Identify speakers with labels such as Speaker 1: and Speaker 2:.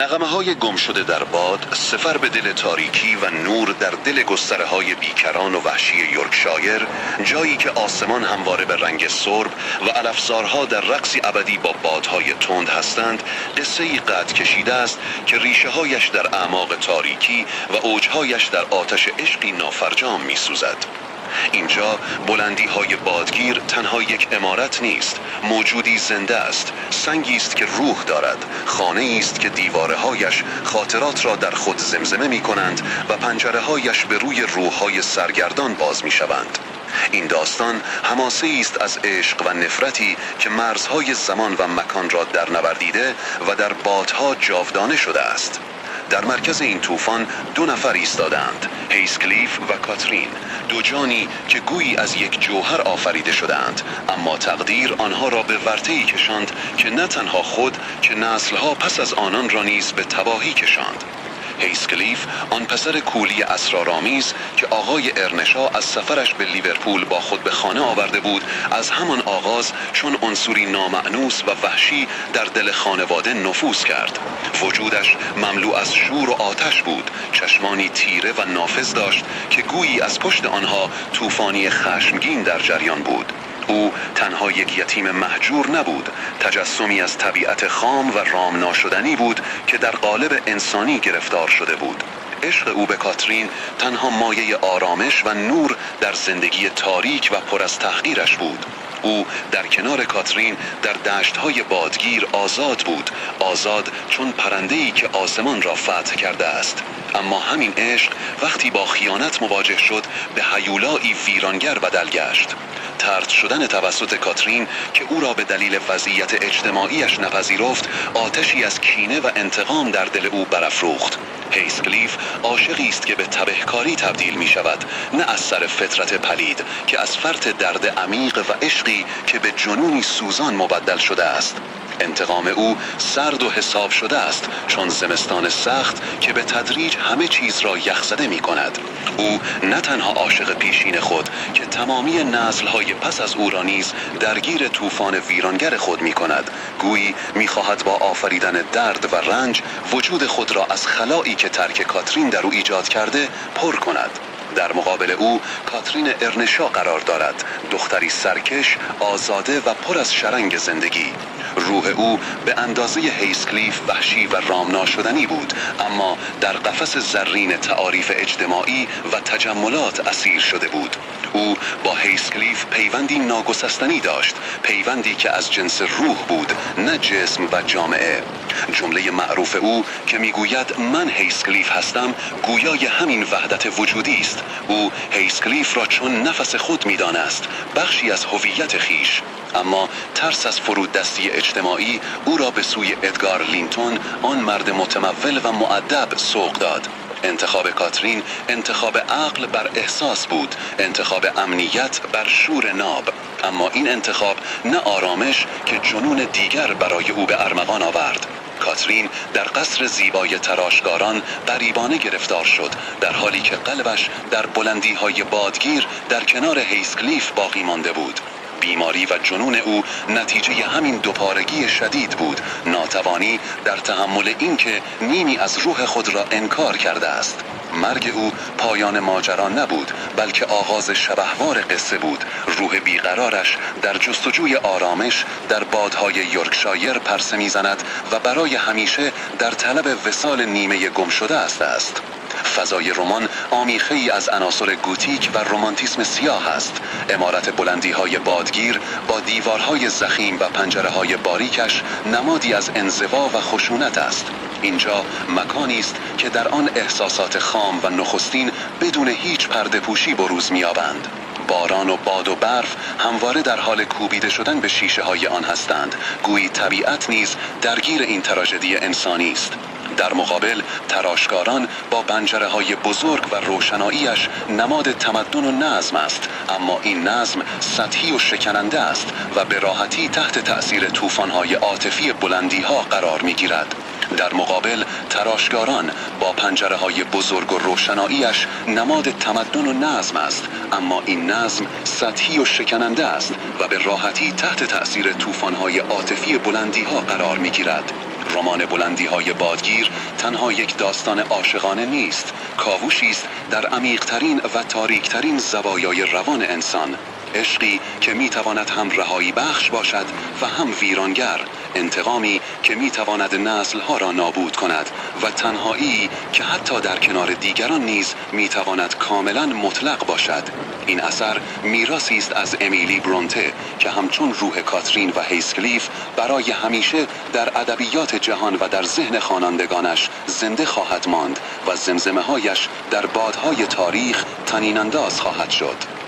Speaker 1: نغمه‌های گم شده در باد، سفر به دل تاریکی و نور در دل گستره‌های بیکران و وحشی یورکشایر، جایی که آسمان همواره به رنگ سرب و علفزارها در رقصی ابدی با بادهای تند هستند، قصه‌ای قد کشیده است که ریشه‌هایش در اعماق تاریکی و اوجهایش در آتش عشقی نافرجام می‌سوزد. اینجا بلندی‌های بادگیر تنها یک عمارت نیست، موجودی زنده است، سنگی است که روح دارد، خانه‌ای است که دیواره‌هایش خاطرات را در خود زمزمه می‌کنند و پنجره‌هایش به روی روح‌های سرگردان باز می‌شوند. این داستان حماسه‌ای است از عشق و نفرتی که مرزهای زمان و مکان را درنوردیده و در بادها جاودانه شده است. در مرکز این طوفان دو نفر ایستادند، هیسکلیف و کاترین، دو جانی که گویی از یک جوهر آفریده شدند، اما تقدیر آنها را به ورطه‌ای کشاند که نه تنها خود که نسل‌ها پس از آنان را نیز به تباهی کشاند. هیسکلیف آن پسر کولی اسرارآمیز که آقای ارنشا از سفرش به لیورپول با خود به خانه آورده بود، از همان آغاز چون عنصری نامأنوس و وحشی در دل خانواده نفوذ کرد. وجودش مملو از شور و آتش بود، چشمانی تیره و نافذ داشت که گویی از پشت آنها طوفانی خشمگین در جریان بود. او تنها یک یتیم مهجور نبود، تجسمی از طبیعت خام و رام ناشدنی بود که در قالب انسانی گرفتار شده بود. عشق او به کاترین تنها مایه آرامش و نور در زندگی تاریک و پر از تحقیرش بود. او در کنار کاترین در دشت‌های بادگیر آزاد بود، آزاد چون پرنده‌ای که آسمان را فتح کرده است. اما همین عشق وقتی با خیانت مواجه شد به هیولایی ویرانگر بدل گشت. طرد شدن توسط کاترین که او را به دلیل وضعیت اجتماعیش نپذیرفت، آتشی از کینه و انتقام در دل او برافروخت. هیسکلیف عاشقی است که به تبهکاری تبدیل می شود، نه از سر فطرت پلید که از فرط درد عمیق و عشقی که به جنونی سوزان مبدل شده است. انتقام او سرد و حساب شده است چون زمستان سخت که به تدریج همه چیز را یخزده می کند. او نه تنها عاشق پیشین خود که تمامی نسل‌های پس از او را نیز درگیر طوفان ویرانگر خود می کند، گویی می خواهد با آفریدن درد و رنج وجود خود را از خلایی که ترک کاترین در او ایجاد کرده پر کند. در مقابل او کاترین ارنشا قرار دارد، دختری سرکش، آزاده و پر از شرنگ زندگی. روح او به اندازه هیسکلیف وحشی و رام ناشدنی بود، اما در قفس زرین تعاریف اجتماعی و تجملات اسیر شده بود. او با هیسکلیف پیوندی ناگسستنی داشت، پیوندی که از جنس روح بود، نه جسم و جامعه. جمله معروف او که میگوید من هیسکلیف هستم گویای همین وحدت وجودی است. او هیسکلیف را چون نفس خود میدانست، بخشی از هویت خیش. اما ترس از فروددستی اجتماعی او را به سوی ادگار لینتون، آن مرد متمول و مؤدب، سوق داد. انتخاب کاترین انتخاب عقل بر احساس بود، انتخاب امنیت بر شور ناب. اما این انتخاب نه آرامش که جنون دیگر برای او به ارمغان آورد. کاترین در قصر زیبای تراشگاران غریبانه گرفتار شد، در حالی که قلبش در بلندی‌های بادگیر در کنار هیسکلیف باقی مانده بود. بیماری و جنون او نتیجه همین دوپارگی شدید بود، ناتوانی در تحمل این که نیمی از روح خود را انکار کرده است. مرگ او پایان ماجرا نبود، بلکه آغاز شبحوار قصه بود. روح بیقرارش در جستجوی آرامش در بادهای یورکشایر پرسه میزند و برای همیشه در طلب وصال نیمه گم شده است. فضای رمان آمیخه‌ای از عناصر گوتیک و رمانتیسم سیاه است. عمارت بلندی‌های بادگیر با دیوارهای ضخیم و پنجره‌های باریکش نمادی از انزوا و خشونت است. اینجا مکانی است که در آن احساسات خام و نخستین بدون هیچ پرده پوشی بروز می‌یابند. باران و باد و برف همواره در حال کوبیده شدن به شیشه‌های آن هستند، گویی طبیعت نیز درگیر این تراژدی انسانی است. در مقابل تراشگاران با پنجره‌های بزرگ و روشناییش نماد تمدن و نظم است، اما این نظم سطحی و شکننده است و به راحتی تحت تأثیر طوفان‌های عاطفی بلندی‌ها قرار می‌گیرد. در مقابل تراشگاران با پنجره‌های بزرگ و روشناییش نماد تمدن و نظم است، اما این نظم سطحی و شکننده است و به راحتی تحت تأثیر طوفان‌های عاطفی بلندی‌ها قرار می‌گیرد. رمان بلندی‌های بادگیر تنها یک داستان عاشقانه نیست، کاوشی است در عمیق‌ترین و تاریک‌ترین زوایای روان انسان. عشقی که میتواند هم رهایی بخش باشد و هم ویرانگر، انتقامی که میتواند نسلها را نابود کند و تنهایی که حتی در کنار دیگران نیز میتواند کاملا مطلق باشد. این اثر میراثی است از امیلی برونته که همچون روح کاترین و هیسکلیف برای همیشه در ادبیات جهان و در ذهن خوانندگانش زنده خواهد ماند و زمزمه‌هایش در بادهای تاریخ طنین‌انداز خواهد شد.